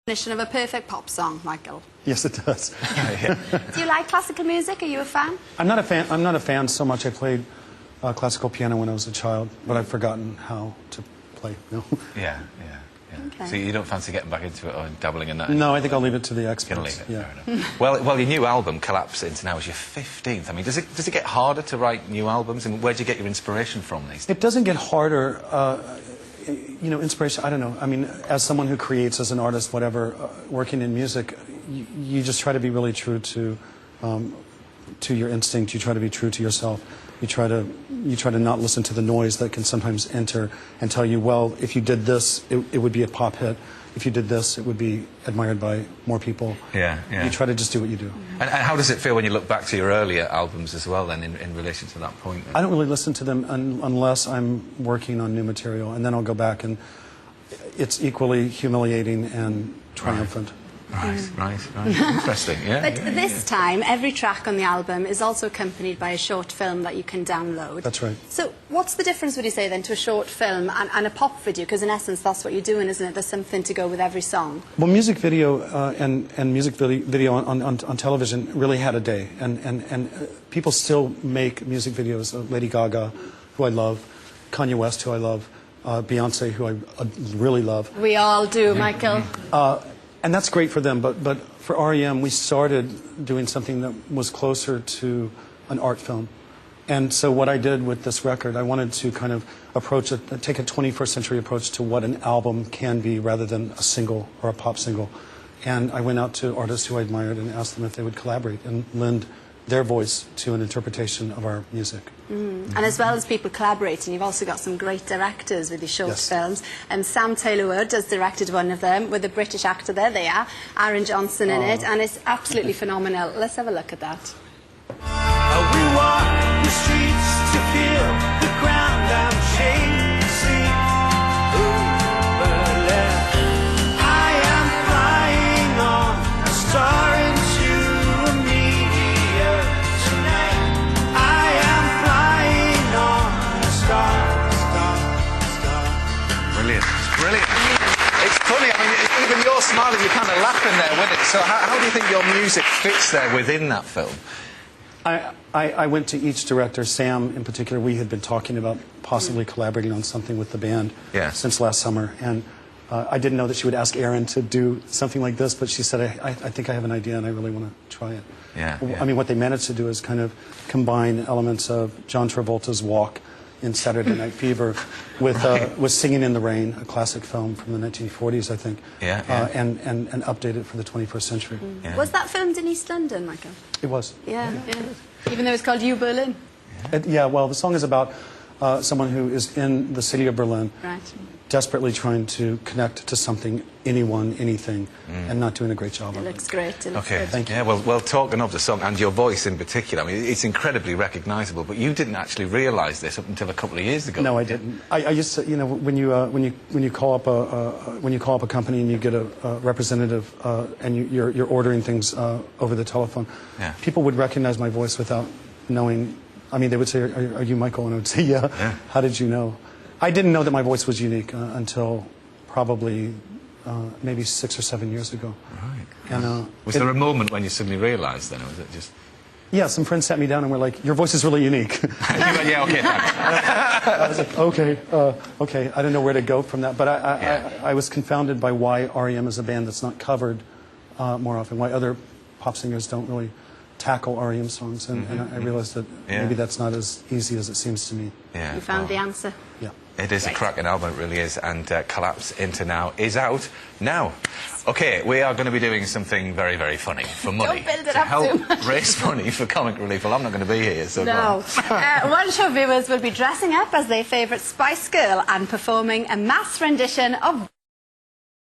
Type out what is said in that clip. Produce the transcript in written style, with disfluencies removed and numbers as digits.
Definition of a perfect pop song, Michael? Yes, it does. Do you like classical music? Are you a fan? I'm not a fan so much. I played classical piano when I was a child, but I've forgotten how to play. No. Yeah. Okay. So you don't fancy getting back into it or dabbling in that? No, I think I'll leave it to the experts. Gonna leave it. Yeah. Fair enough. Well, your new album, Collapse Into Now, is your 15th. I mean, does it get harder to write new albums? And where do you get your inspiration from these days? It doesn't get harder. You know, inspiration, I don't know. I mean, as someone who creates, as an artist, whatever, working in music, you just try to be really true to your instinct. You try to be true to yourself. You try to not listen to the noise that can sometimes enter and tell you, well, if you did this, it would be a pop hit. If you did this, it would be admired by more people. Yeah. You try to just do what you do. And how does it feel when you look back to your earlier albums as well, then, in relation to that point? Then? I don't really listen to them unless I'm working on new material, and then I'll go back, and it's equally humiliating and triumphant. Right. Interesting, yeah. But this time, every track on the album is also accompanied by a short film that you can download. That's right. So what's the difference, would you say, then, to a short film and a pop video? Because in essence, that's what you're doing, isn't it? There's something to go with every song. Well, music video and music video on television really had a day, and people still make music videos. Lady Gaga, who I love, Kanye West, who I love, Beyonce, who I really love. We all do, Michael. And that's great for them, but for R.E.M. we started doing something that was closer to an art film. And so what I did with this record, I wanted to kind of take a 21st century approach to what an album can be rather than a single or a pop single. And I went out to artists who I admired and asked them if they would collaborate and lend their voice to an interpretation of our music. And as well as people collaborating, you've also got some great directors with your short films. And Sam Taylor-Wood has directed one of them with a British actor, there they are, Aaron Johnson in it, and it's absolutely phenomenal. Let's have a look at that. We walk the streets to feel the ground I'm chasing. I am flying on a star into a meteor tonight. I am flying on a star. Brilliant. It's funny, I mean, even you're smiling, you're kind of laughing there with it. So how do you think your music fits there within that film? I went to each director, Sam in particular. We had been talking about possibly collaborating on something with the band since last summer. And I didn't know that she would ask Aaron to do something like this, but she said, I think I have an idea and I really want to try it. Yeah. I mean, what they managed to do is kind of combine elements of John Travolta's Walk in Saturday Night Fever with Singing in the Rain, a classic film from the 1940s, I think, and update it for the 21st century. Was that filmed in East London, Michael? It was. Yeah. Even though it's called You Berlin? Well, the song is about someone who is in the city of Berlin, desperately trying to connect to something, anyone, anything, and not doing a great job of it. It looks great. Thank you. Yeah, well, talking of the song, and your voice in particular, I mean, it's incredibly recognisable, but you didn't actually realise this up until a couple of years ago. No, I didn't. I used to, you know, when you call up a company and you get a representative and you're ordering things over the telephone, people would recognise my voice without knowing. I mean, they would say, "Are you Michael?" And I would say, "Yeah." How did you know? I didn't know that my voice was unique until probably maybe 6 or 7 years ago. Right. And, was there a moment when you suddenly realised then, or was it just... Yeah, some friends sat me down and were like, "Your voice is really unique." You went, yeah, okay, thanks. I was like, okay. I don't know where to go from that. But I was confounded by why R.E.M. is a band that's not covered more often, why other pop singers don't really tackle R.E.M. songs. And I realized that maybe that's not as easy as it seems to me. Yeah, you found the answer. Yeah. It is a cracking album, it really is, and Collapse Into Now is out now. OK, we are going to be doing something very, very funny for money. Don't build it to up help too much. raise money for comic relief. Well, I'm not going to be here, so no. One show viewers will be dressing up as their favourite Spice Girl and performing a mass rendition of